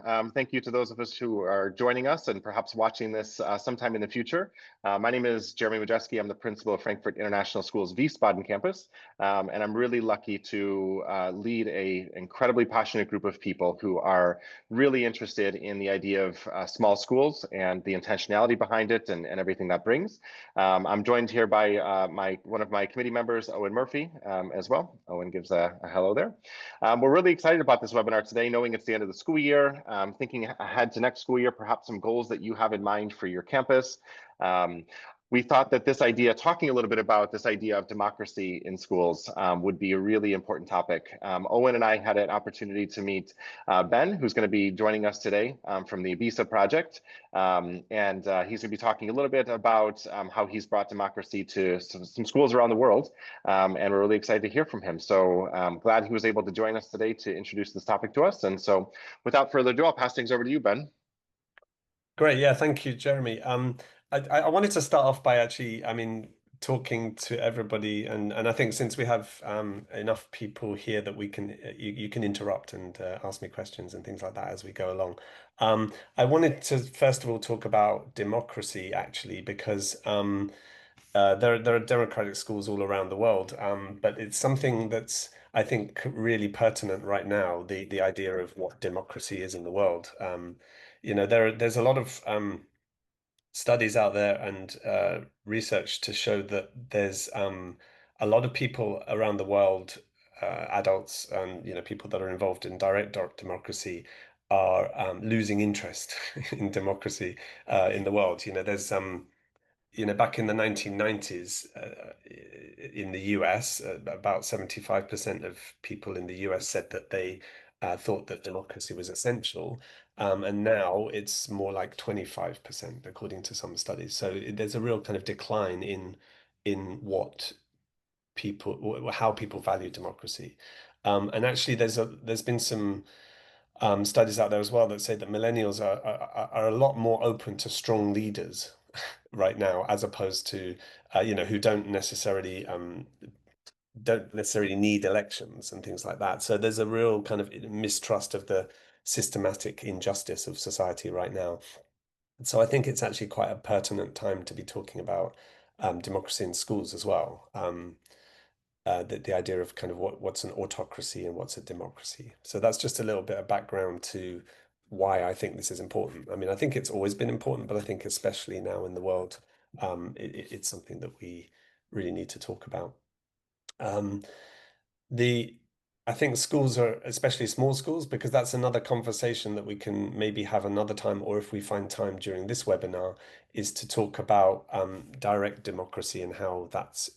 Thank you to those of us who are joining us and perhaps watching this sometime in the future. My name is Jeremy Majeski. I'm the principal of Frankfurt International School's Wiesbaden campus, and I'm really lucky to lead an incredibly passionate group of people who are really interested in the idea of small schools and the intentionality behind it and everything that brings. I'm joined here by one of my committee members, Owen Murphy, as well. Owen gives a hello there. We're really excited about this webinar today, knowing it's the end of the school year, thinking ahead to next school year, perhaps some goals that you have in mind for your campus. We thought that this idea, talking a little bit about this idea of democracy in schools would be a really important topic. Owen and I had an opportunity to meet Ben, who's going to be joining us today from the Ibiza project. And he's going to be talking a little bit about how he's brought democracy to some schools around the world. And we're really excited to hear from him. So I'm glad he was able to join us today to introduce this topic to us. And so without further ado, I'll pass things over to you, Ben. Great. Yeah, thank you, Jeremy. I wanted to start off by actually, talking to everybody, and I think since we have enough people here that we can you can interrupt and ask me questions and things like that as we go along. I wanted to first of all talk about democracy actually because there are democratic schools all around the world, but it's something that's I think really pertinent right now. The idea of what democracy is in the world. There's a lot of studies out there and research to show that there's a lot of people around the world, adults and people that are involved in direct democracy, are losing interest in democracy in the world. Back in the 1990s, in the US, about 75% of people in the US said that they thought that democracy was essential. And now it's more like 25%, according to some studies. So there's a real kind of decline in how people value democracy. And actually, there's been some studies out there as well that say that millennials are a lot more open to strong leaders right now, as opposed to who don't necessarily need elections and things like that. So there's a real kind of mistrust of the systematic injustice of society right now. So I think it's actually quite a pertinent time to be talking about democracy in schools as well. The idea of kind of what's an autocracy and what's a democracy. So that's just a little bit of background to why I think this is important. I mean, I think it's always been important, but I think especially now in the world, it's something that we really need to talk about. Um, the I think schools are, especially small schools, because that's another conversation that we can maybe have another time, or if we find time during this webinar, is to talk about direct democracy and how that's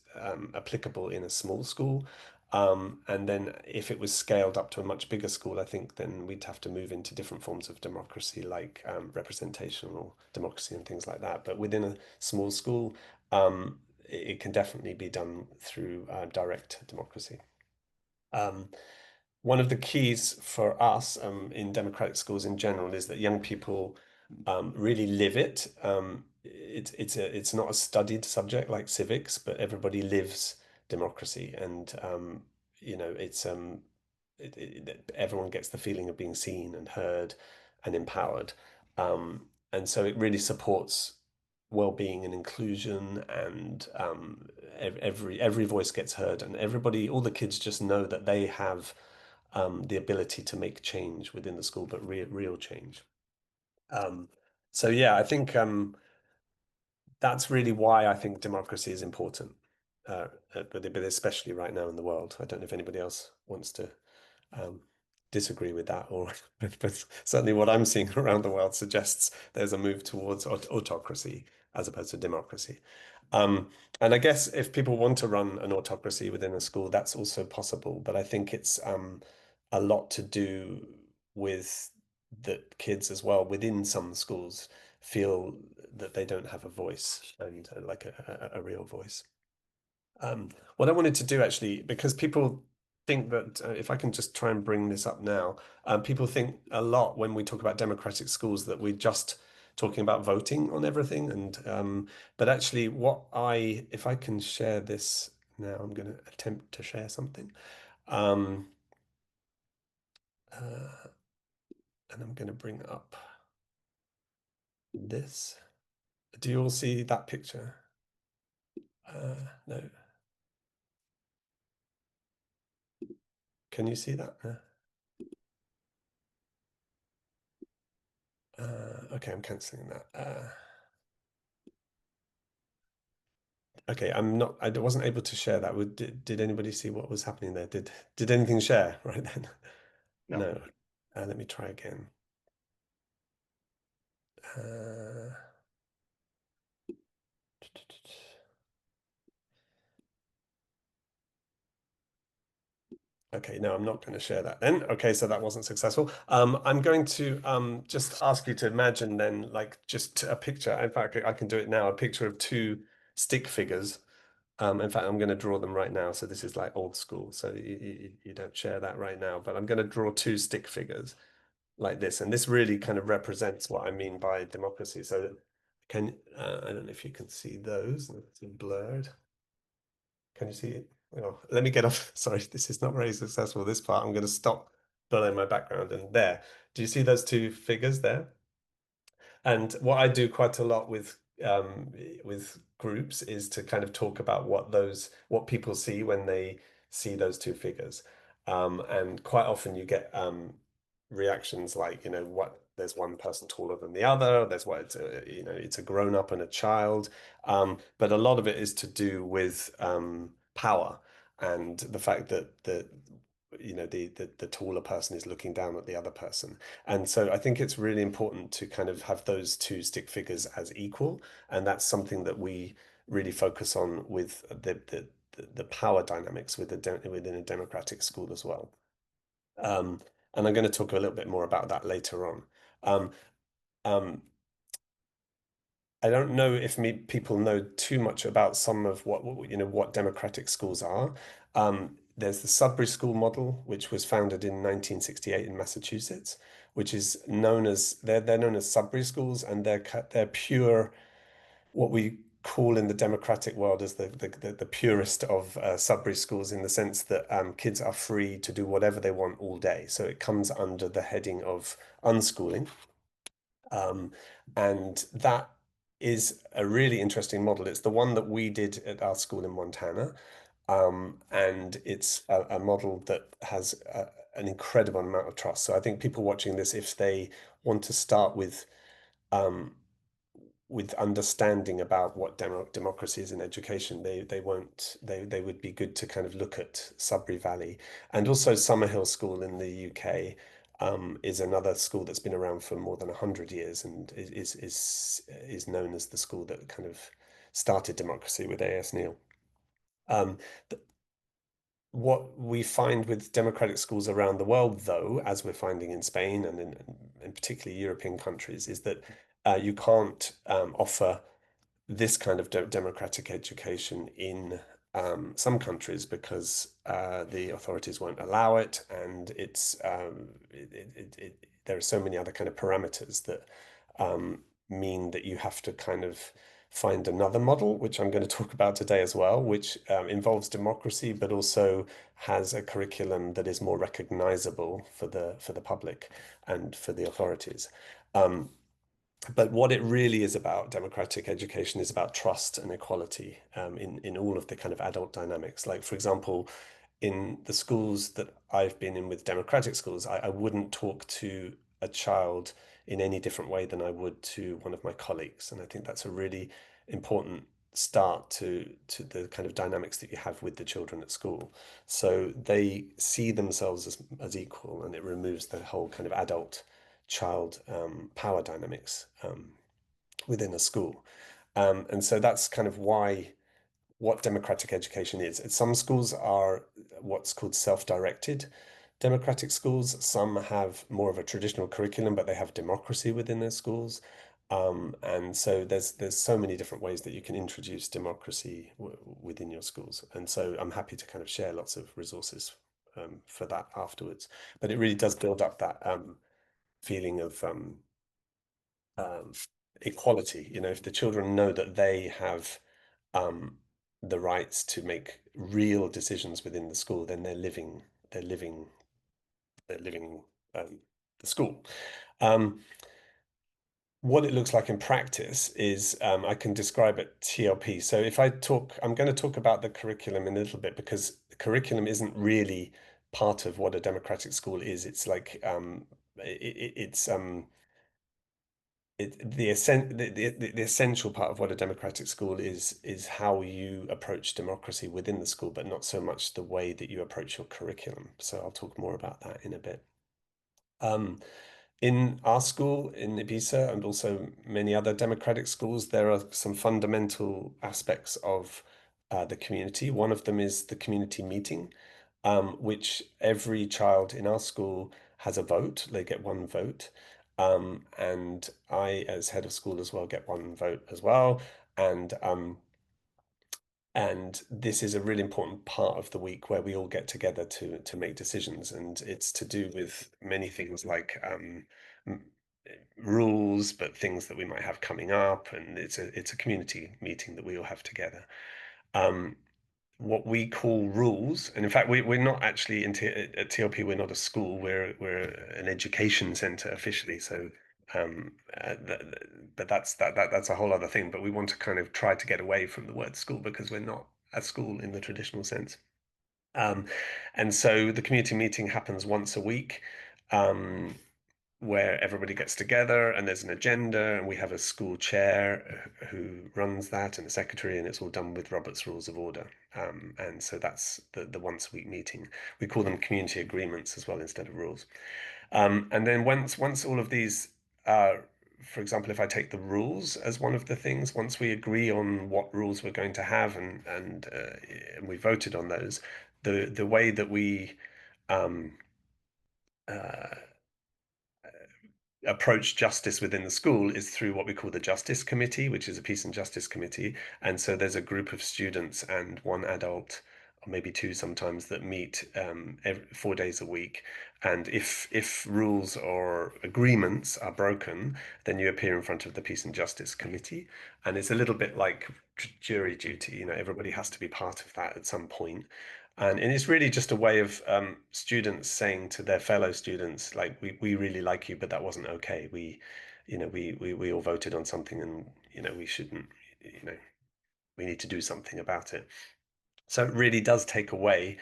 applicable in a small school. And then if it was scaled up to a much bigger school, I think then we'd have to move into different forms of democracy, like representational democracy and things like that. But within a small school, it can definitely be done through direct democracy. Um, One of the keys for us in democratic schools in general is that young people really live it. It's not a studied subject like civics, but everybody lives democracy, and everyone gets the feeling of being seen and heard and empowered, and so it really supports well-being and inclusion, and every voice gets heard, and all the kids just know that they have the ability to make change within the school, but real change. Um, so yeah, I think that's really why I think democracy is important, but especially right now in the world. I don't know if anybody else wants to um, disagree with that, or but certainly what I'm seeing around the world suggests there's a move towards autocracy as opposed to democracy. And I guess if people want to run an autocracy within a school, that's also possible. But I think it's a lot to do with the kids as well within some schools feel that they don't have a voice, and like a real voice. What I wanted to do actually, because people think that if I can just try and bring this up now, people think a lot when we talk about democratic schools that we're just talking about voting on everything, and but actually, if I can share this now, I'm going to attempt to share something. Um, uh, And I'm going to bring up this. Do you all see that picture? No. Can you see that? Okay, I'm cancelling that. Okay, I wasn't able to share that. Did anybody see what was happening there? Did anything share right then? No. No. Let me try again. Uh, Okay, no, I'm not going to share that then. Okay, so that wasn't successful. I'm going to just ask you to imagine then, like just a picture. In fact, I can do it now. A picture of two stick figures. In fact, I'm going to draw them right now. So this is like old school. So you don't share that right now, but I'm going to draw two stick figures like this, and this really kind of represents what I mean by democracy. So I don't know if you can see those. It's blurred. Can you see it? Oh, let me get off. Sorry, this is not very successful, this part. I'm going to stop blurring my background. And there, do you see those two figures there? And what I do quite a lot with groups is to kind of talk about what people see when they see those two figures. And quite often you get reactions like, what there's one person taller than the other, there's what it's a grown up and a child. But a lot of it is to do with power and the fact that the taller person is looking down at the other person. And so I think it's really important to kind of have those two stick figures as equal. And that's something that we really focus on with the power dynamics within a democratic school as well. Um, and I'm going to talk a little bit more about that later on. Um, um, I don't know if people know too much about some of what democratic schools are. There's the Sudbury School model, which was founded in 1968 in Massachusetts, which is known as they're known as Sudbury schools, and they're pure what we call in the democratic world as the purest of Sudbury schools in the sense that kids are free to do whatever they want all day. So it comes under the heading of unschooling. Um, and that is a really interesting model. It's the one that we did at our school in Montana. And it's a model that has an incredible amount of trust. So I think people watching this, if they want to start um, with understanding about what democracy is in education, they would be good to kind of look at Sudbury Valley and also Summerhill School in the UK. Is another school that's been around for more than 100 years and is known as the school that kind of started democracy with A.S. Neil. Um, what we find with democratic schools around the world, though, as we're finding in Spain and in particularly European countries, is that you can't offer this kind of democratic education in some countries because the authorities won't allow it, and there are so many other kind of parameters that mean that you have to kind of find another model, which I'm going to talk about today as well, which involves democracy, but also has a curriculum that is more recognizable for the public and for the authorities. But what it really is about, democratic education, is about trust and equality in all of the kind of adult dynamics. Like, for example, in the schools that I've been in with democratic schools, I wouldn't talk to a child in any different way than I would to one of my colleagues. And I think that's a really important start to the kind of dynamics that you have with the children at school. So they see themselves as equal, and it removes the whole kind of adult child power dynamics within a school. And so that's kind of what democratic education is. Some schools are what's called self-directed democratic schools. Some have more of a traditional curriculum, but they have democracy within their schools. And so there's so many different ways that you can introduce democracy within your schools. And so I'm happy to kind of share lots of resources for that afterwards. But it really does build up that feeling of um, equality. If the children know that they have um, the rights to make real decisions within the school, then they're living um, the school. Um, what it looks like in practice is I can describe it TLP. So if I talk, I'm going to talk about the curriculum in a little bit because the curriculum isn't really part of what a democratic school is. It's like it's the essential part of what a democratic school is how you approach democracy within the school, but not so much the way that you approach your curriculum. So I'll talk more about that in a bit. Um, in our school in Ibiza and also many other democratic schools, there are some fundamental aspects of the community. One of them is the community meeting, which every child in our school has a vote. They get one vote. And I, as head of school as well, get one vote as well. And and this is a really important part of the week where we all get together to make decisions, and it's to do with many things like rules, but things that we might have coming up, and it's a community meeting that we all have together. Um, what we call rules, and in fact, we're not actually at TLP. We're not a school. We're an education center officially. So, um, but that's a whole other thing. But we want to kind of try to get away from the word school because we're not a school in the traditional sense. Um, and so the community meeting happens once a week. Um, where everybody gets together and there's an agenda and we have a school chair who runs that and a secretary, and it's all done with Robert's Rules of Order. And so that's the once a week meeting. We call them community agreements as well instead of rules. And then once all of these, for example, if I take the rules as one of the things, once we agree on what rules we're going to have and we voted on those, the way that we um, uh, approach justice within the school is through what we call the Justice Committee, which is a Peace and Justice Committee. And so there's a group of students and one adult, or maybe two sometimes, that meet 4 days a week. And if rules or agreements are broken, then you appear in front of the Peace and Justice Committee. And it's a little bit like jury duty. Everybody has to be part of that at some point. And it's really just a way of students saying to their fellow students, like, we really like you, but that wasn't okay. We all voted on something, and we shouldn't, you know, we need to do something about it. So it really does take away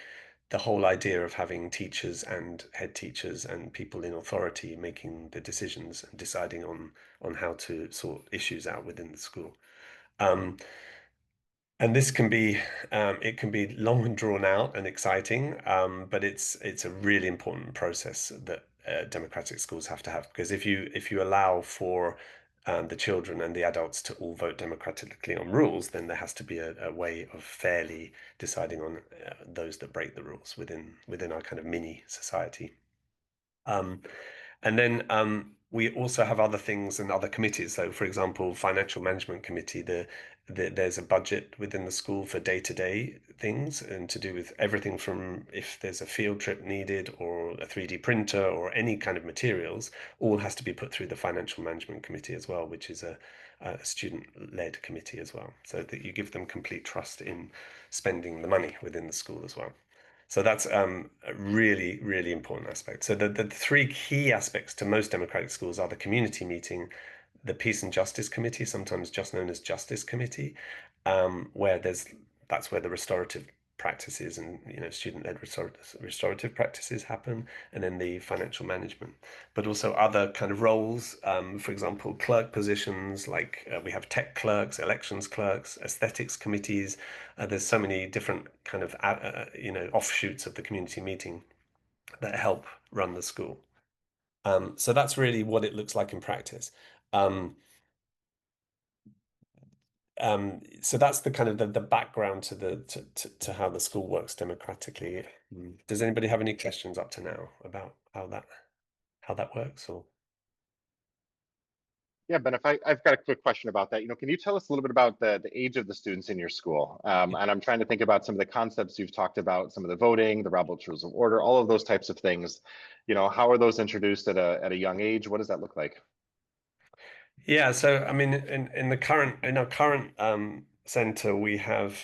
the whole idea of having teachers and head teachers and people in authority making the decisions and deciding on how to sort issues out within the school. Um, and this can be it can be long and drawn out and exciting, but it's a really important process that democratic schools have to have, because if you allow for the children and the adults to all vote democratically on rules, then there has to be a way of fairly deciding on those that break the rules within our kind of mini society. Um, and then we also have other things and other committees. So, for example, financial management committee, there's a budget within the school for day-to-day things and to do with everything from if there's a field trip needed or a 3D printer or any kind of materials, all has to be put through the financial management committee as well, which is a student-led committee as well, so that you give them complete trust in spending the money within the school as well. So that's a really, really important aspect. So the three key aspects to most democratic schools are the community meeting, the Peace and Justice Committee, sometimes just known as Justice Committee, where that's where the restorative practices and student-led restorative practices happen, and then the financial management, but also other kind of roles. For example, clerk positions, like we have tech clerks, elections clerks, aesthetics committees. There's so many different kind of offshoots of the community meeting that help run the school. So that's really what it looks like in practice. Um, so that's the kind of the background to how the school works democratically. Does anybody have any questions up to now about how that works? Or Yeah, Ben, if I've got a quick question about that. Can you tell us a little bit about the age of the students in your school? And I'm trying to think about some of the concepts you've talked about, some of the voting, the Robert's Rules of Order, all of those types of things. How are those introduced at a young age? What does that look like? yeah, so I mean, in our current center, we have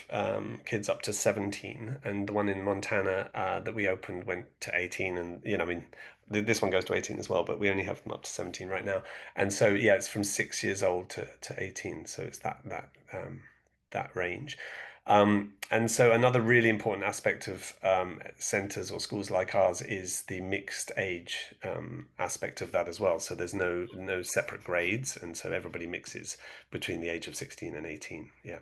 kids up to 17, and the one in Montana that we opened went to 18, and I mean, this one goes to 18 as well, but we only have them up to 17 right now. And so yeah, it's from 6 years old to 18. So it's that range. And so another really important aspect of centres or schools like ours is the mixed age aspect of that as well. So there's no separate grades, and so everybody mixes between the age of 16 and 18. Yeah.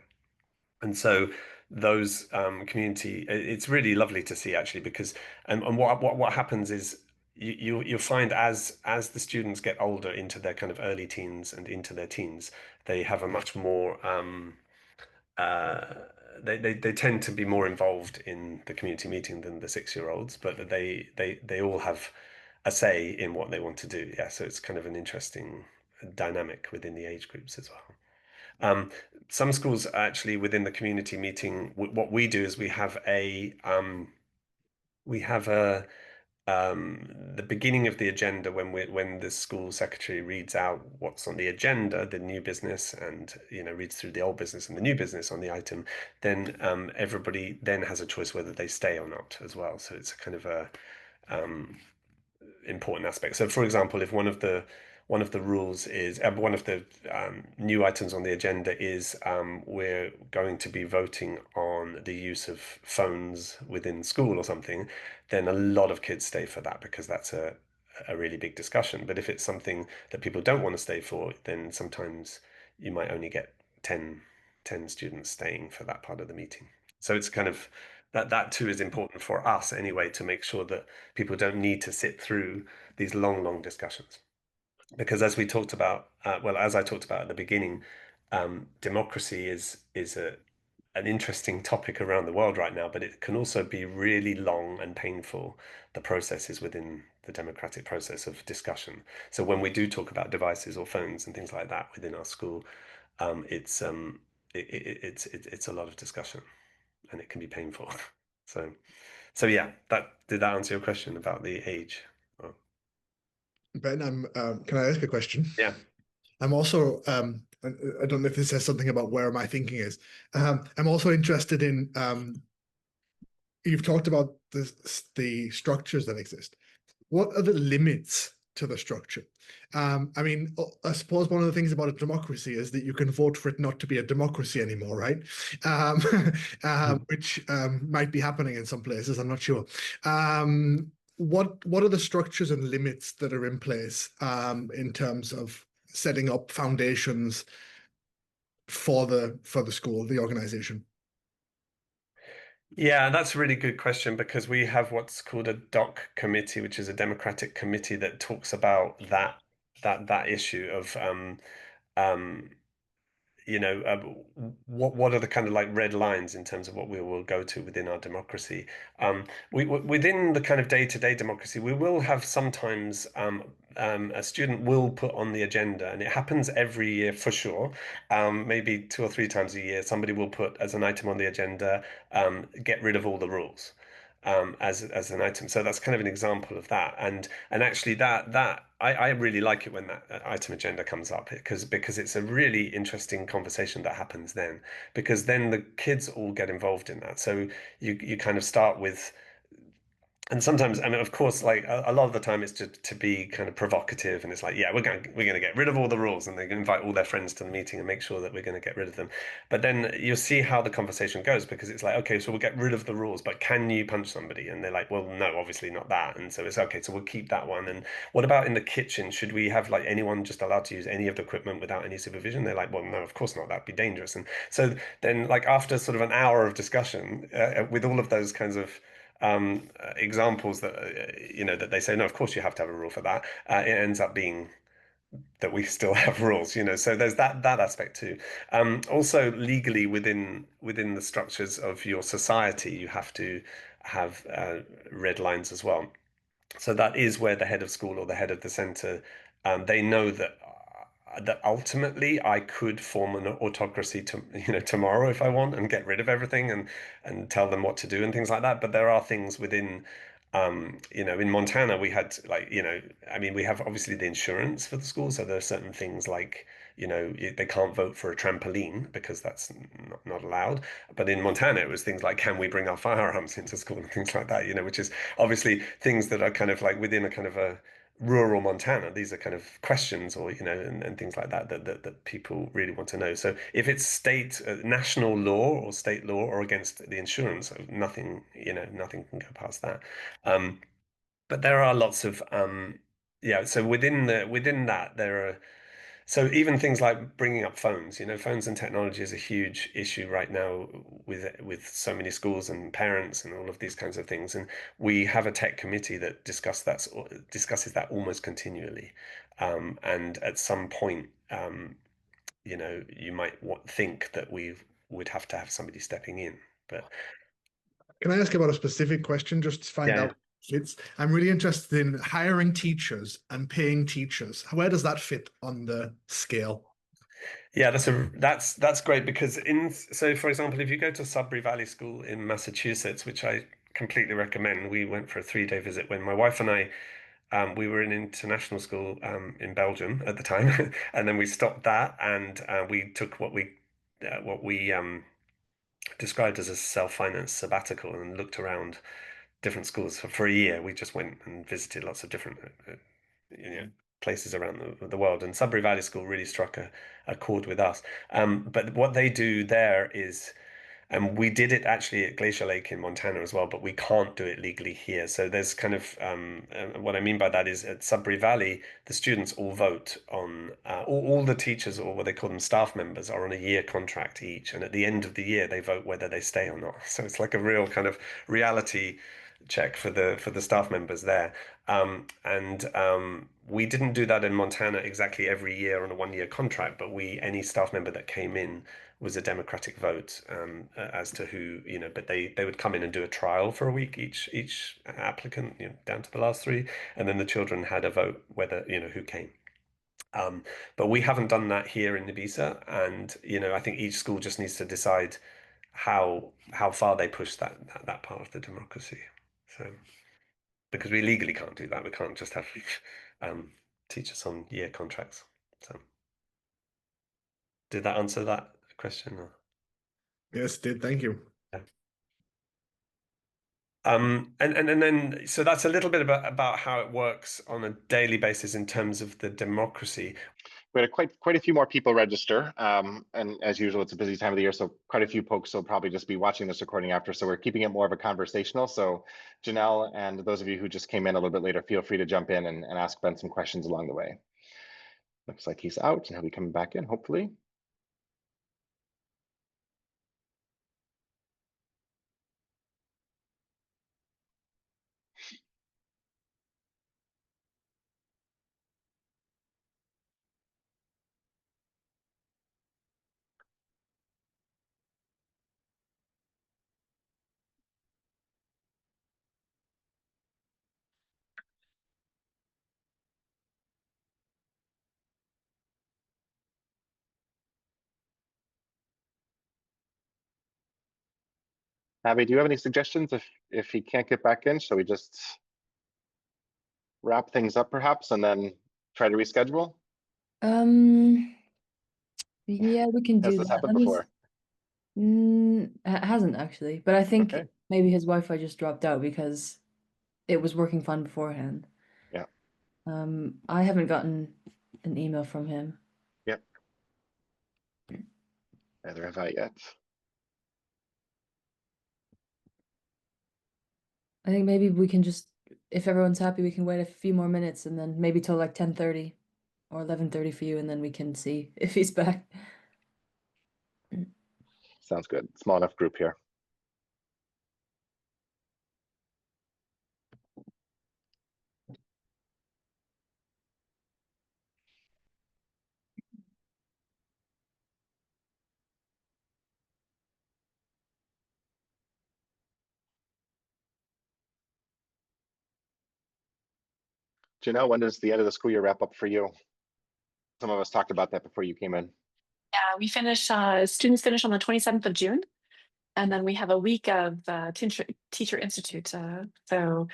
And so those community, it's really lovely to see actually, because and what happens is you'll find as the students get older into their kind of early teens and into their teens, they have a much more uh, they tend to be more involved in the community meeting than the 6 year olds, but they all have a say in what they want to do. Yeah, so it's kind of an interesting dynamic within the age groups as well. Um, some schools actually within the community meeting, what we do is we have a the beginning of the agenda when the school secretary reads out what's on the agenda, the new business, and reads through the old business and the new business on the item. Then everybody then has a choice whether they stay or not as well. So it's a kind of a um, important aspect. So, for example, if one of the rules is one of the new items on the agenda is we're going to be voting on the use of phones within school or something, then a lot of kids stay for that because that's a really big discussion. But if it's something that people don't want to stay for, then sometimes you might only get 10 students staying for that part of the meeting. So it's kind of that too is important for us anyway, to make sure that people don't need to sit through these long discussions. Because as we talked about, well, as I talked about at the beginning, democracy is an interesting topic around the world right now, but it can also be really long and painful, the processes within the democratic process of discussion. So when we do talk about devices or phones and things like that within our school, it's it's a lot of discussion, and it can be painful. So yeah, that did that answer your question about the age? Oh, Ben, can I ask a question? yeah. I'm also, I don't know if this says something about where my thinking is. I'm also interested in, you've talked about the structures that exist. What are the limits to the structure? I mean, I suppose one of the things about a democracy is that you can vote for it not to be a democracy anymore, right? Um, which might be happening in some places. I'm not sure. What are the structures and limits that are in place in terms of setting up foundations for the school, the organization? Yeah, that's a really good question, because we have what's called a DOC committee, which is a democratic committee that talks about that issue of um, what are the kind of like red lines in terms of what we will go to within our democracy. Within the kind of day-to-day democracy, we will have sometimes a student will put on the agenda, and it happens every year for sure. Maybe 2 or 3 times a year, somebody will put as an item on the agenda, get rid of all the rules. As an item, so that's kind of an example of that, and actually that I really like it when that item agenda comes up, because it's a really interesting conversation that happens then, because then the kids all get involved in that. So you kind of start with, and sometimes, I mean, of course, like a lot of the time, it's just to be kind of provocative, and it's like, yeah, we're going to get rid of all the rules, and they invite all their friends to the meeting and make sure that we're going to get rid of them. But then you'll see how the conversation goes, because it's like, okay, so we'll get rid of the rules, but can you punch somebody? And they're like, well, no, obviously not that. And so it's okay, so we'll keep that one. And what about in the kitchen? Should we have like anyone just allowed to use any of the equipment without any supervision? They're like, well, no, of course not. That'd be dangerous. And so then, like after sort of an hour of discussion, with all of those kinds of examples that that they say no, of course you have to have a rule for that, it ends up being that we still have rules, so there's that aspect too. Also legally within the structures of your society, you have to have red lines as well. So that is where the head of school or the head of the center, they know that ultimately I could form an autocracy tomorrow if I want, and get rid of everything and tell them what to do and things like that. But there are things within You know, in Montana, we had like, you know, I mean, we have obviously the insurance for the school. So there are certain things like, you know, they can't vote for a trampoline because that's not allowed. But in Montana, it was things like, can we bring our firearms into school and things like that, you know, which is obviously things that are kind of like within a kind of a rural Montana. These are kind of questions or, you know, and things like that people really want to know. So if it's state, national law or state law or against the insurance, nothing, you know, nothing can go past that. But there are lots of yeah. So within that there are so even things like bringing up phones. You know, phones and technology is a huge issue right now with so many schools and parents and all of these kinds of things. And we have a tech committee that discusses that almost continually. And at some point, you know, you might think that we would have to have somebody stepping in, but Can I ask about a specific question just to find yeah. out? I'm really interested in hiring teachers and paying teachers. Where does that fit on the scale? Yeah, that's great because so for example, if you go to Sudbury Valley School in Massachusetts, which I completely recommend, we went for a 3-day visit when my wife and I we were in international school in Belgium at the time, and then we stopped that and we took what we described as a self-financed sabbatical and looked around different schools for a year. We just went and visited lots of different you know places around the world, and Sudbury Valley School really struck a chord with us. But what they do there is, and we did it actually at Glacier Lake in Montana as well, but we can't do it legally here. So there's kind of what I mean by that is at Sudbury Valley, the students all vote on all the teachers, or what they call them staff members, are on a year contract each, and at the end of the year they vote whether they stay or not. So it's like a real kind of reality check for the staff members there. And we didn't do that in Montana exactly every year on a 1-year contract, but any staff member that came in was a democratic vote as to who, you know, but they would come in and do a trial for a week, each applicant, you know, down to the last 3, and then the children had a vote whether, you know, who came. But we haven't done that here in Ibiza, and you know, I think each school just needs to decide how far they push that part of the democracy. So because we legally can't do that, we can't just have teachers on year contracts. So did that answer that question? Or? Yes, it did. Thank you. Yeah. And then so that's a little bit about how it works on a daily basis in terms of the democracy. We had quite a few more people register, and as usual, it's a busy time of the year, so quite a few folks will probably just be watching this recording after. So we're keeping it more of a conversational. So Janelle and those of you who just came in a little bit later, feel free to jump in and ask Ben some questions along the way. Looks like he's out, and he'll be coming back in, hopefully. Abby, do you have any suggestions if he can't get back in? Shall we just wrap things up perhaps and then try to reschedule? Yeah, we can Has do this that. happened before? It hasn't actually, but I think Okay. maybe his Wi-Fi just dropped out because it was working fine beforehand. Yeah. I haven't gotten an email from him. Yep. Neither have I yet. I think maybe we can just, if everyone's happy, we can wait a few more minutes and then maybe till like 10:30 or 11:30 for you, and then we can see if he's back. Sounds good. Small enough group here. Janelle, when does the end of the school year wrap up for you? Some of us talked about that before you came in. Yeah, we finish, students finish on the 27th of June. And then we have a week of Teacher Institute. So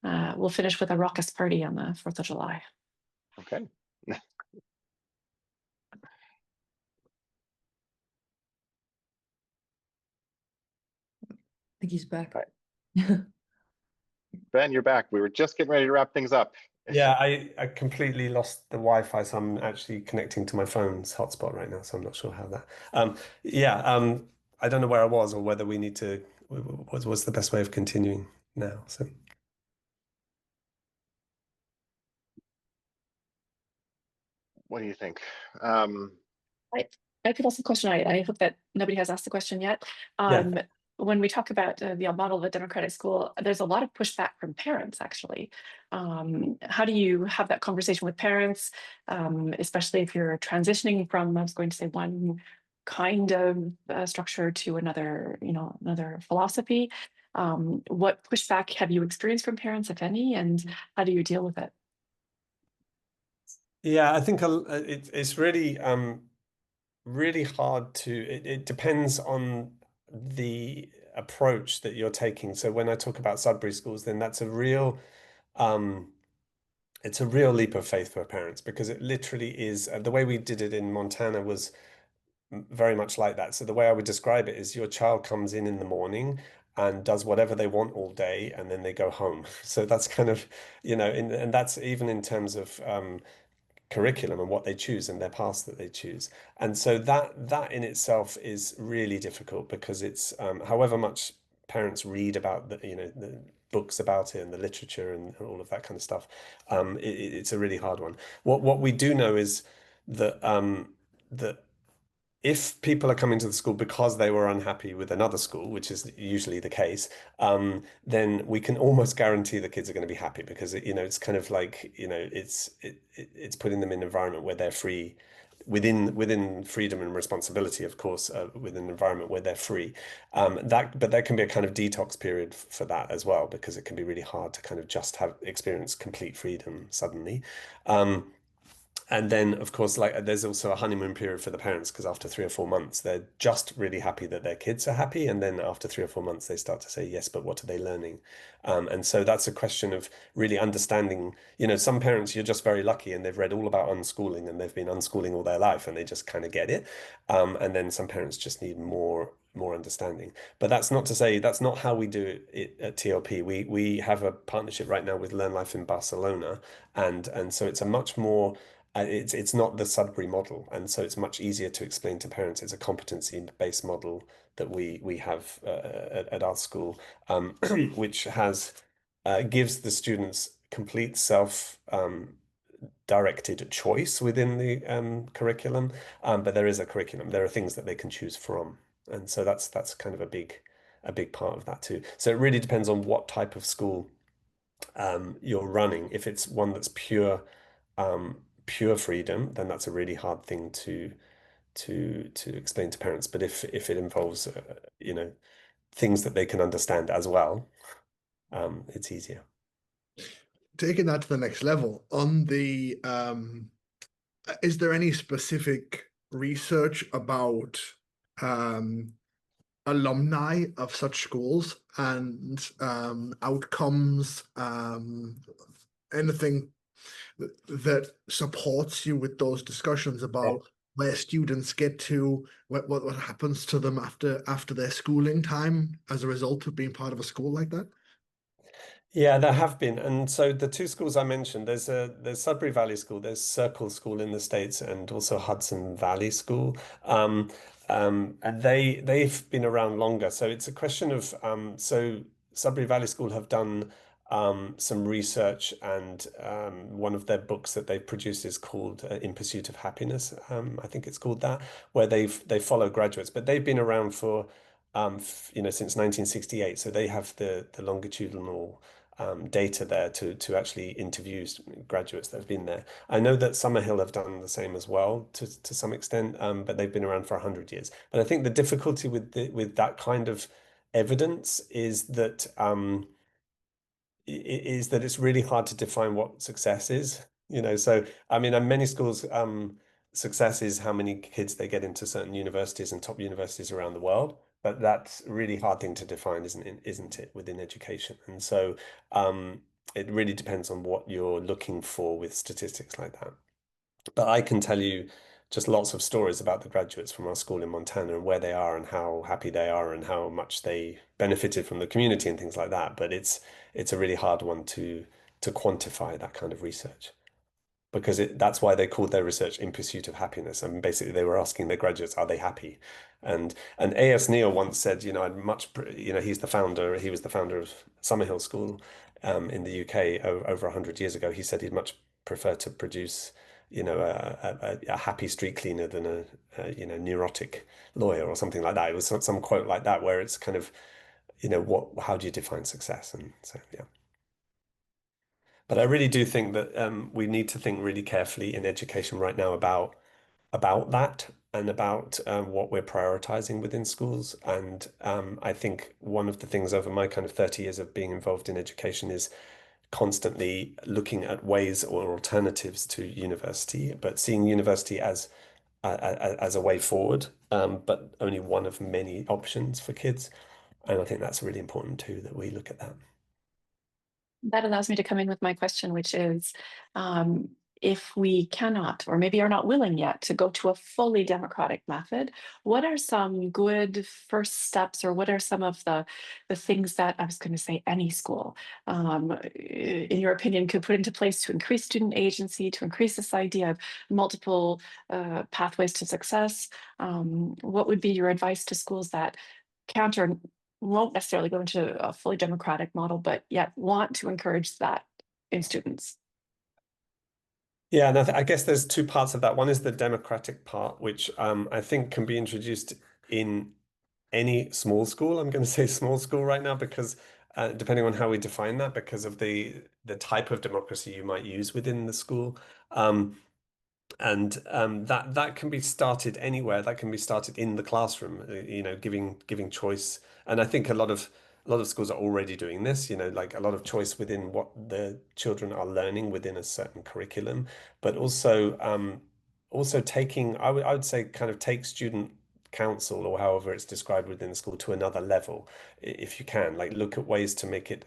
we'll finish with a raucous party on the 4th of July. Okay. I think he's back. Right. Ben, you're back. We were just getting ready to wrap things up. Yeah, I completely lost the Wi-Fi, so I'm actually connecting to my phone's hotspot right now, so I'm not sure how that. Yeah, I don't know where I was or whether we need to. What's the best way of continuing now? So. What do you think? I could ask the question. I hope that nobody has asked the question yet. Yeah. When we talk about the model of a democratic school, there's a lot of pushback from parents, actually. How do you have that conversation with parents, especially if you're transitioning from, I was going to say, one kind of structure to another, another philosophy? What pushback have you experienced from parents, if any, and how do you deal with it? Yeah, I think it's really really hard to. It depends on the approach that you're taking. So when I talk about Sudbury schools, then that's a real it's a real leap of faith for parents because it literally is. The way we did it in Montana was very much like that. So the way I would describe it is your child comes in the morning and does whatever they want all day, and then they go home. So that's kind of, and that's even in terms of curriculum and what they choose and their paths that they choose. And so that in itself is really difficult because it's however much parents read about the books about it and the literature and all of that kind of stuff, it's a really hard one. What we do know is that that if people are coming to the school because they were unhappy with another school, which is usually the case, then we can almost guarantee the kids are going to be happy because it's kind of like it's putting them in an environment where they're free, within freedom and responsibility, of course, within an environment where they're free. But there can be a kind of detox period for that as well because it can be really hard to kind of just have experience complete freedom suddenly. And then, of course, like there's also a honeymoon period for the parents because after 3 or 4 months, they're just really happy that their kids are happy. And then after 3 or 4 months, they start to say, yes, but what are they learning? And so that's a question of really understanding. Some parents, you're just very lucky and they've read all about unschooling and they've been unschooling all their life and they just kind of get it. And then some parents just need more understanding. But that's not to say that's not how we do it at TLP. We have a partnership right now with Learn Life in Barcelona, and so it's a much more it's not the Sudbury model, and so it's much easier to explain to parents. It's a competency-based model that we have at our school, which gives the students complete self directed choice within the curriculum, but there is a curriculum. There are things that they can choose from, and so that's kind of a big part of that too. So it really depends on what type of school you're running. If it's one that's pure freedom, then that's a really hard thing to explain to parents. But if it involves things that they can understand as well, it's easier. Taking that to the next level, on the is there any specific research about alumni of such schools and outcomes, anything that supports you with those discussions about where students get to, what happens to them after their schooling time as a result of being part of a school like that? Yeah, there have been. And so the two schools I mentioned, there's Sudbury Valley School, there's Circle School in the States, and also Hudson Valley School. And they've been around longer. So it's a question of so Sudbury Valley School have done some research, and one of their books that they've produced is called In Pursuit of Happiness. I think it's called that, where they follow graduates, but they've been around for since 1968. So they have the longitudinal data there to actually interview graduates that have been there. I know that Summerhill have done the same as well to some extent, but they've been around for 100 years. But I think the difficulty with that kind of evidence is that it's really hard to define what success is. So I mean, in many schools, success is how many kids they get into certain universities and top universities around the world. But that's a really hard thing to define, isn't it, within education? And so it really depends on what you're looking for with statistics like that. But I can tell you just lots of stories about the graduates from our school in Montana and where they are and how happy they are and how much they benefited from the community and things like that. But it's a really hard one to quantify that kind of research, because that's why they called their research In Pursuit of Happiness. And basically they were asking their graduates, are they happy? And A.S. Neal once said, I'd much, he was the founder of Summerhill School in the UK over 100 years ago. He said he'd much prefer to produce, a happy street cleaner than a neurotic lawyer or something like that. It was some quote like that, where it's kind of, how do you define success? And so, yeah. But I really do think that we need to think really carefully in education right now about that and about what we're prioritizing within schools. And I think one of the things over my kind of 30 years of being involved in education is constantly looking at ways or alternatives to university, but seeing university as a way forward, but only one of many options for kids. And I think that's really important too, that we look at that. That allows me to come in with my question, which is, if we cannot, or maybe are not willing yet, to go to a fully democratic method, what are some good first steps, or what are some of the things that, I was going to say any school, in your opinion, could put into place to increase student agency, to increase this idea of multiple pathways to success? What would be your advice to schools that can't or won't necessarily go into a fully democratic model, but yet want to encourage that in students? Yeah, and I guess there's two parts of that. One is the democratic part, which I think can be introduced in any small school. I'm going to say small school right now because depending on how we define that, because of the type of democracy you might use within the school. And that can be started anywhere. That can be started in the classroom, giving choice. And I think a lot of schools are already doing this, like a lot of choice within what the children are learning within a certain curriculum, but also taking, I would say, kind of take student council, or however it's described within the school, to another level, if you can. Like, look at ways to make it,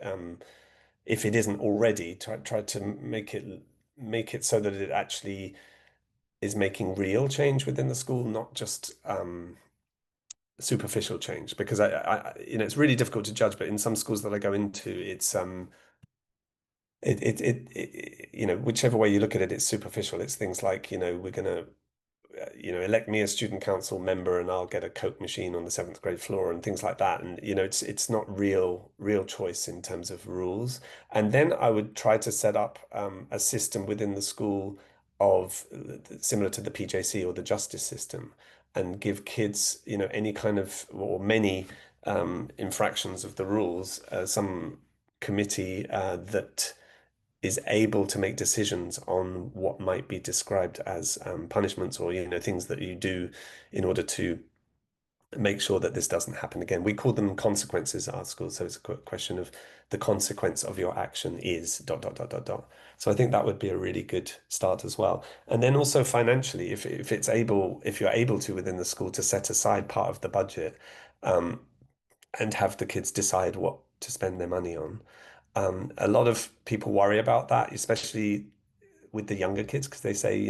if it isn't already, try to make it so that it actually is making real change within the school, not just superficial change. Because it's really difficult to judge. But in some schools that I go into, it's whichever way you look at it, it's superficial. It's things like, we're gonna elect me as student council member and I'll get a Coke machine on the 7th grade floor and things like that. And it's not real choice in terms of rules. And then I would try to set up a system within the school of similar to the PJC or the justice system, and give kids any kind of, or many infractions of the rules, some committee that is able to make decisions on what might be described as punishments, or things that you do in order to make sure that this doesn't happen again. We call them consequences at our school. So it's a question of the consequence of your action is ... So I think that would be a really good start as well. And then also financially, if you're able to within the school to set aside part of the budget, and have the kids decide what to spend their money on. A lot of people worry about that, especially with the younger kids, because they say,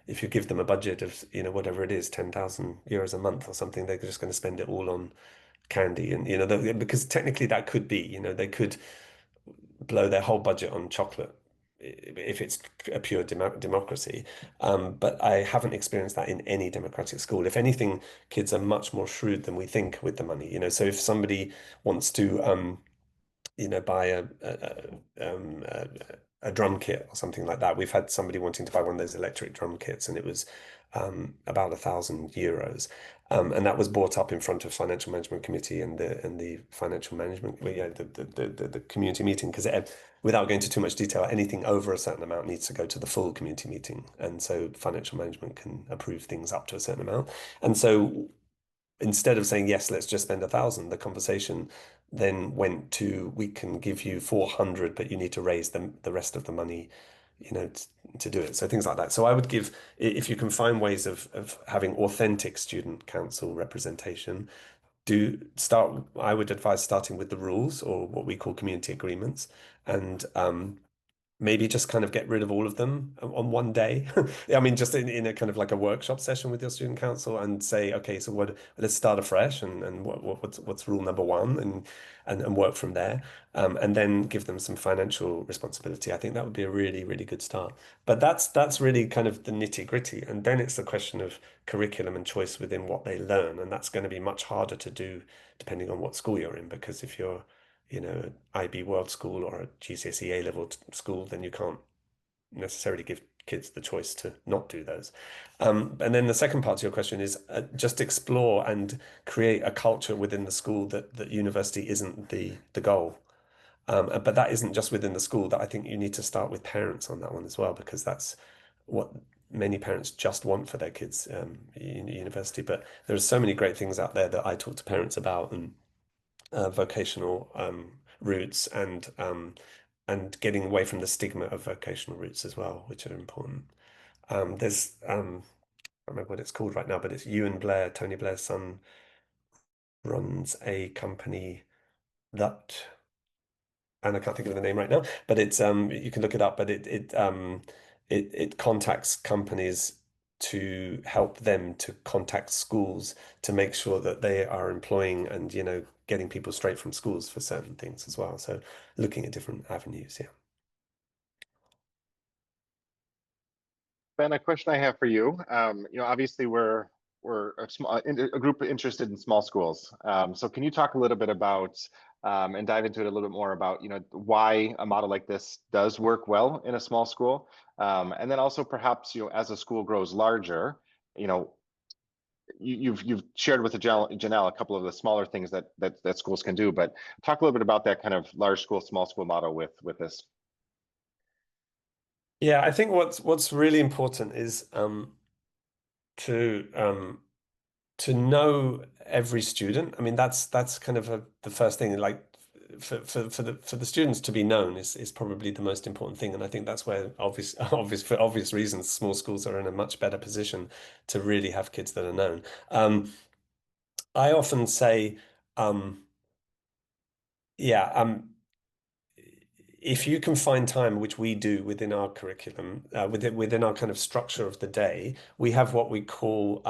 if you give them a budget of, whatever it is, 10,000 euros a month or something, they're just going to spend it all on candy. And, because technically that could be, they could blow their whole budget on chocolate if it's a pure democracy. But I haven't experienced that in any democratic school. If anything, kids are much more shrewd than we think with the money. So if somebody wants to buy a drum kit or something like that. We've had somebody wanting to buy one of those electric drum kits, and it was about €1,000, and that was brought up in front of financial management committee and the financial management, the community meeting, because without going into too much detail, anything over a certain amount needs to go to the full community meeting, and so financial management can approve things up to a certain amount. And so instead of saying, yes, let's just spend 1,000, the conversation then went to, we can give you 400, but you need to raise the rest of the money, to do it. So things like that. So I would give, if you can find ways of having authentic student council representation, I would advise starting with the rules, or what we call community agreements, and maybe just kind of get rid of all of them on one day. I mean, just in a kind of like a workshop session with your student council, and say, okay, so let's start afresh, and what's rule number one, and work from there. And then give them some financial responsibility. I think that would be a really, really good start. But that's really kind of the nitty-gritty. And then it's the question of curriculum and choice within what they learn. And that's going to be much harder to do depending on what school you're in, because if you're IB World School or a GCSE A-level school, then you can't necessarily give kids the choice to not do those. And then the second part to your question is just explore and create a culture within the school that university isn't the goal. But that isn't just within the school. That I think you need to start with parents on that one as well, because that's what many parents just want for their kids in university. But there are so many great things out there that I talk to parents about, and vocational routes, and getting away from the stigma of vocational routes as well, which are important. There's I don't remember what it's called right now, but it's Ewan Blair, Tony Blair's son, runs a company that, and I can't think of the name right now, but it's you can look it up, but it contacts companies to help them to contact schools to make sure that they are employing and getting people straight from schools for certain things as well. So looking at different avenues, yeah. Ben, a question I have for you. Obviously we're a group interested in small schools. So can you talk a little bit about and dive into it a little bit more about why a model like this does work well in a small school, and then also perhaps as a school grows larger, you've shared with Janelle a couple of the smaller things that schools can do, but talk a little bit about that kind of large school, small school model with this. Yeah, I think what's really important is to know every student. I mean, that's kind of the first thing. Like for the students to be known is probably the most important thing, and I think that's where for obvious reasons, small schools are in a much better position to really have kids that are known. I often say, yeah, if you can find time, which we do within our curriculum, within our kind of structure of the day, we have what we call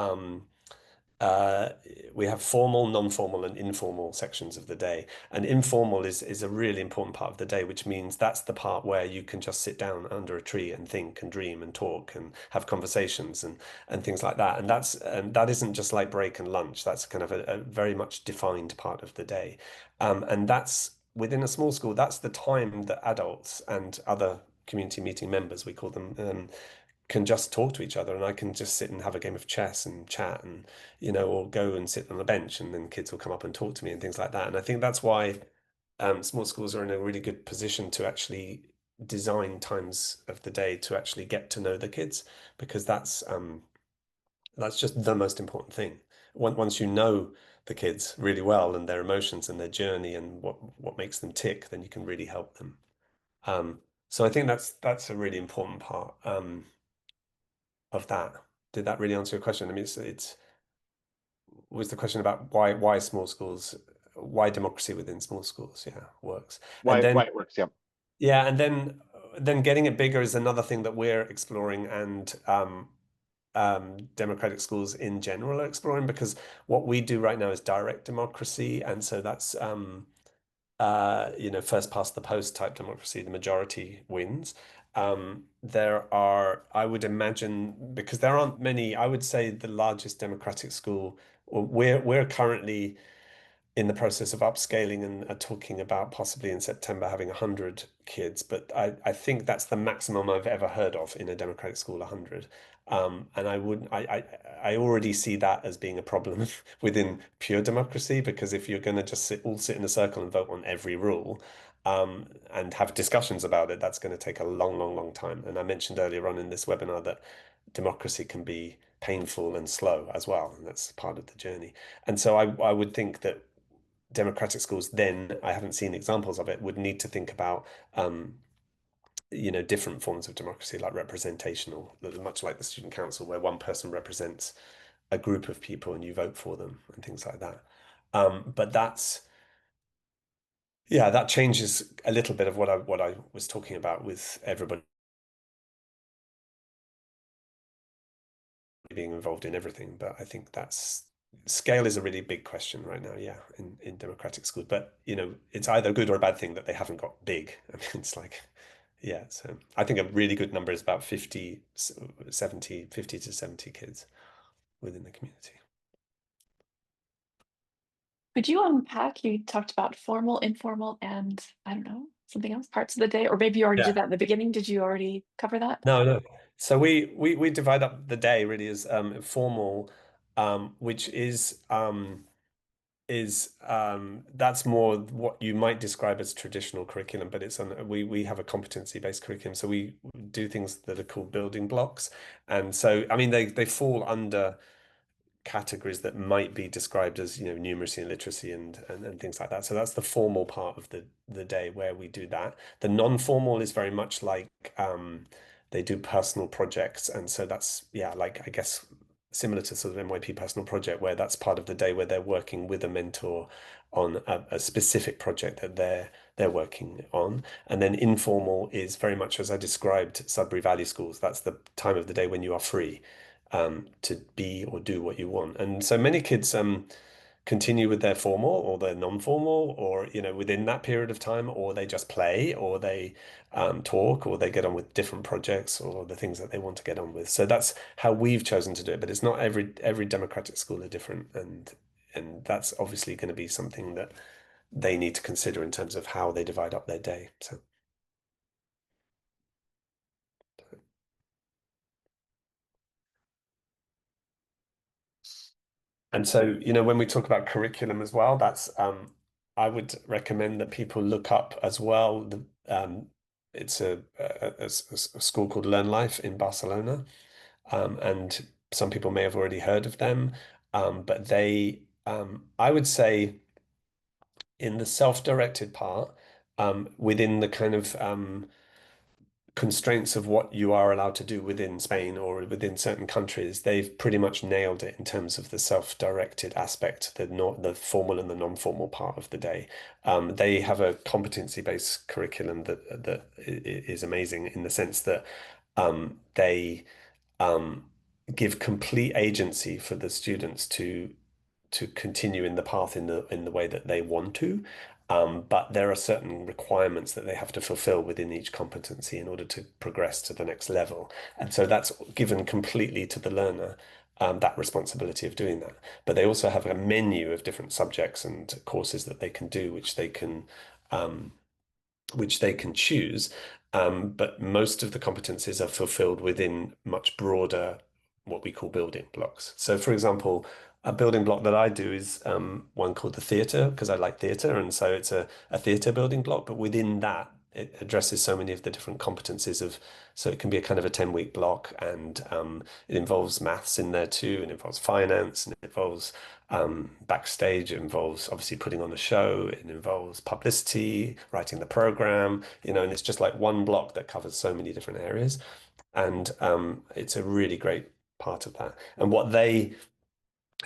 uh, we have formal, non-formal, and informal sections of the day. And informal is a really important part of the day, which means that's the part where you can just sit down under a tree and think and dream and talk and have conversations and things like that. And that isn't just like break and lunch. That's kind of a very much defined part of the day. And that's within a small school. That's the time that adults and other community meeting members, we call them, can just talk to each other, and I can just sit and have a game of chess and chat, and or go and sit on a bench, and then kids will come up and talk to me and things like that. And I think that's why small schools are in a really good position to actually design times of the day to actually get to know the kids, because that's just the most important thing. Once you know the kids really well and their emotions and their journey and what makes them tick, then you can really help them. So I think that's a really important part of that. Did that really answer your question? I mean, it's was the question about why small schools, why democracy within small schools, yeah, works. Why And then it works, yeah. yeah, and then getting it bigger is another thing that we're exploring, and democratic schools in general are exploring, because what we do right now is direct democracy, and so that's first past the post type democracy, the majority wins. There are, I would imagine, because there aren't many, I would say the largest democratic school, or we're currently in the process of upscaling and are talking about possibly in September having 100 kids, but I think that's the maximum I've ever heard of in a democratic school, 100. And I already see that as being a problem within pure democracy, because if you're going to just all sit in a circle and vote on every rule, and have discussions about it, that's going to take a long, long, long time. And I mentioned earlier on in this webinar that democracy can be painful and slow as well, and that's part of the journey. And so I would think that democratic schools, then, I haven't seen examples of it, would need to think about different forms of democracy, like representational, much like the student council, where one person represents a group of people and you vote for them and things like that. But that changes a little bit of what I was talking about with everybody being involved in everything. But I think scale is a really big question right now, yeah, in democratic schools. But it's either a good or a bad thing that they haven't got big. I mean, it's like, yeah. So I think a really good number is about 50 to 70 kids within the community. Could you unpack? You talked about formal, informal, and I don't know, something else, parts of the day, or maybe you already did that in the beginning. Did you already cover that? No. So we divide up the day really as formal, which is that's more what you might describe as traditional curriculum, but we have a competency-based curriculum, so we do things that are called building blocks, and so I mean they fall under categories that might be described as numeracy and literacy and things like that. So that's the formal part of the day where we do that. The non-formal is very much like they do personal projects, and so that's like I guess similar to sort of NYP personal project, where that's part of the day where they're working with a mentor on a specific project that they're working on. And then informal is very much as I described Sudbury Valley schools. That's the time of the day when you are free to be or do what you want. And so many kids continue with their formal or their non-formal, or within that period of time, or they just play, or they talk, or they get on with different projects or the things that they want to get on with. So that's how we've chosen to do it. But it's not every democratic school are different, and that's obviously going to be something that they need to consider in terms of how they divide up their day. So. And so, when we talk about curriculum as well, that's I would recommend that people look up as well. It's a school called Learn Life in Barcelona, and some people may have already heard of them, but I would say, in the self-directed part, within the kind of constraints of what you are allowed to do within Spain or within certain countries, they've pretty much nailed it in terms of the self-directed aspect, the formal and the non-formal part of the day. They have a competency-based curriculum that is amazing in the sense that they give complete agency for the students to continue in the path in the way that they want to. But there are certain requirements that they have to fulfill within each competency in order to progress to the next level. And so that's given completely to the learner, that responsibility of doing that. But they also have a menu of different subjects and courses that they can do, which they can choose. But most of the competencies are fulfilled within much broader, what we call building blocks. So, for example, a building block that I do is one called the theatre, because I like theatre. And so it's a theatre building block. But within that, it addresses so many of the different competencies so it can be a kind of a 10-week block, and it involves maths in there too, and it involves finance, and it involves backstage, it involves obviously putting on a show, it involves publicity, writing the program, and it's just like one block that covers so many different areas. And it's a really great part of that. And what they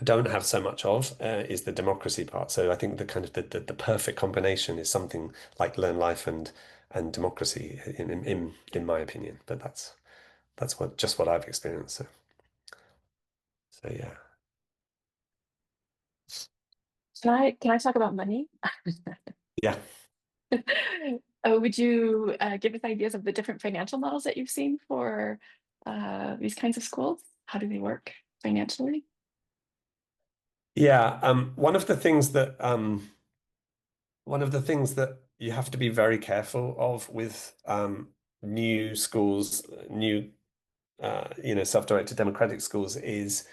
don't have so much of is the democracy part. So I think the kind of the perfect combination is something like Learn Life and democracy in my opinion. But that's what I've experienced. So yeah. Can I talk about money? Yeah. Would you give us ideas of the different financial models that you've seen for these kinds of schools? How do they work financially? Yeah, one of the things that you have to be very careful of with new schools, new self-directed democratic schools is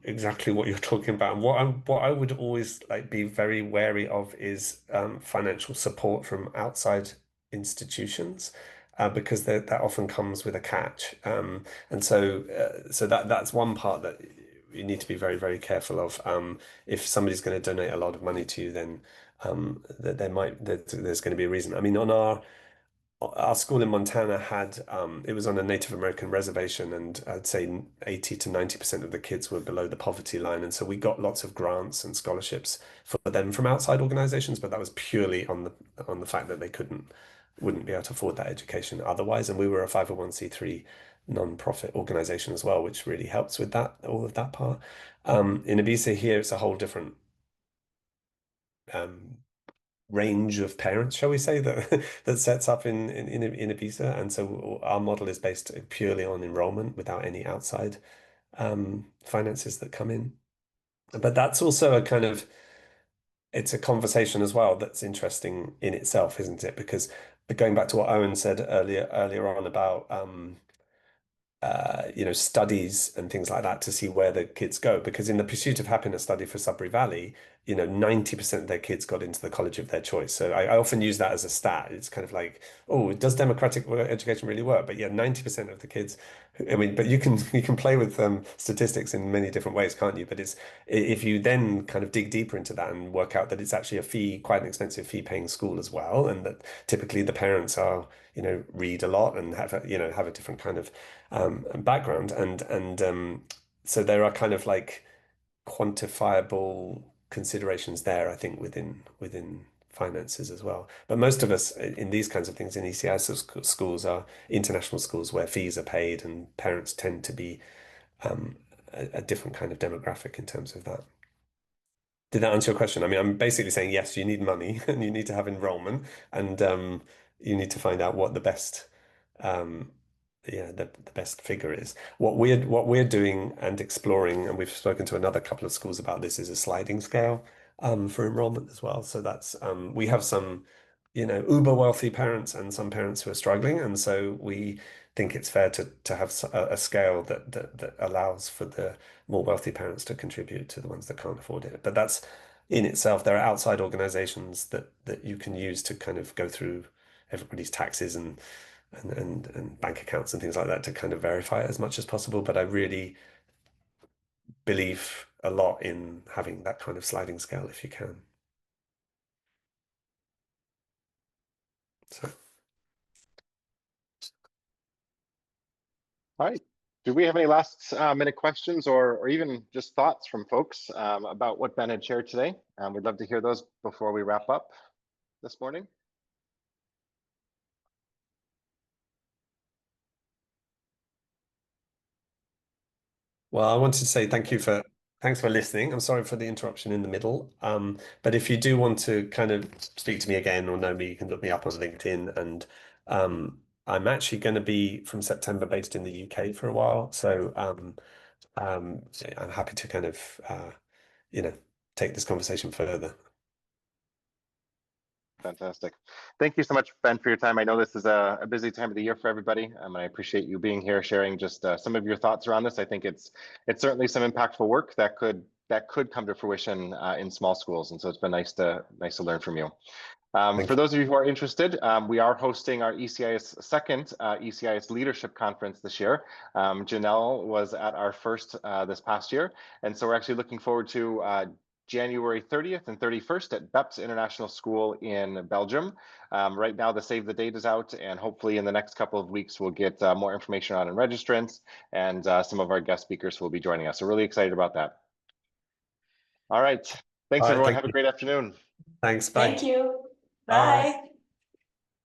exactly what you're talking about. And what I would always be very wary of is financial support from outside institutions. Because that often comes with a catch, and so that's one part that you need to be very, very careful of. If somebody's going to donate a lot of money to you, then there's going to be a reason. I mean, on our school in Montana had, it was on a Native American reservation, and I'd say 80 to 90% of the kids were below the poverty line. And so we got lots of grants and scholarships for them from outside organizations, but that was purely on the fact that they wouldn't be able to afford that education otherwise. And we were a 501c3 non-profit organization as well, which really helps with that, all of that part. In Ibiza here, it's a whole different range of parents, shall we say, that that sets up in Ibiza. And so our model is based purely on enrollment without any outside finances that come in. But that's also a kind of, it's a conversation as well that's interesting in itself, isn't it? Because going back to what Owen said earlier on about studies and things like that to see where the kids go. Because in the Pursuit of Happiness study for Sudbury Valley, 90% of their kids got into the college of their choice. So I often use that as a stat. It's kind of like, oh, does democratic education really work? But yeah, 90% of the kids, I mean, but you can play with statistics in many different ways, can't you? But if you then kind of dig deeper into that and work out that it's actually quite an expensive fee-paying school as well, and that typically the parents are, read a lot and have a different kind of background, and so there are kind of like quantifiable considerations there, I think, within finances as well. But most of us in these kinds of things in ECIS schools are international schools where fees are paid, and parents tend to be a different kind of demographic in terms of that. Did that answer your question? I mean, I'm basically saying yes, you need money and you need to have enrollment, and you need to find out what the best the best figure is. What we're doing and exploring, and we've spoken to another couple of schools about this, is a sliding scale for enrollment as well. So that's we have some uber wealthy parents and some parents who are struggling, and so we think it's fair to have a scale that allows for the more wealthy parents to contribute to the ones that can't afford it. But that's in itself, there are outside organizations that you can use to kind of go through everybody's taxes and bank accounts and things like that to kind of verify it as much as possible. But I really believe a lot in having that kind of sliding scale if you can. So. All right. Do we have any last minute questions or even just thoughts from folks about what Ben had shared today? We'd love to hear those before we wrap up this morning. Well, I wanted to say thanks for listening. I'm sorry for the interruption in the middle. But if you do want to kind of speak to me again or know me, you can look me up on LinkedIn. And I'm actually going to be from September based in the UK for a while. So I'm happy to kind of take this conversation further. Fantastic. Thank you so much, Ben, for your time. I know this is a busy time of the year for everybody. And I appreciate you being here, sharing just some of your thoughts around this. I think it's certainly some impactful work that could come to fruition in small schools. And so it's been nice to learn from you. For those of you who are interested, we are hosting our ECIS second ECIS Leadership Conference this year. Janelle was at our first this past year. And so we're actually looking forward to January 30th and 31st at BEPS International School in Belgium. Right now, the save the date is out, and hopefully in the next couple of weeks, we'll get more information on registrants, and some of our guest speakers will be joining us. So really excited about that. All right. Thanks, everyone. Have a great afternoon. Thanks. Bye. Thank you. Bye.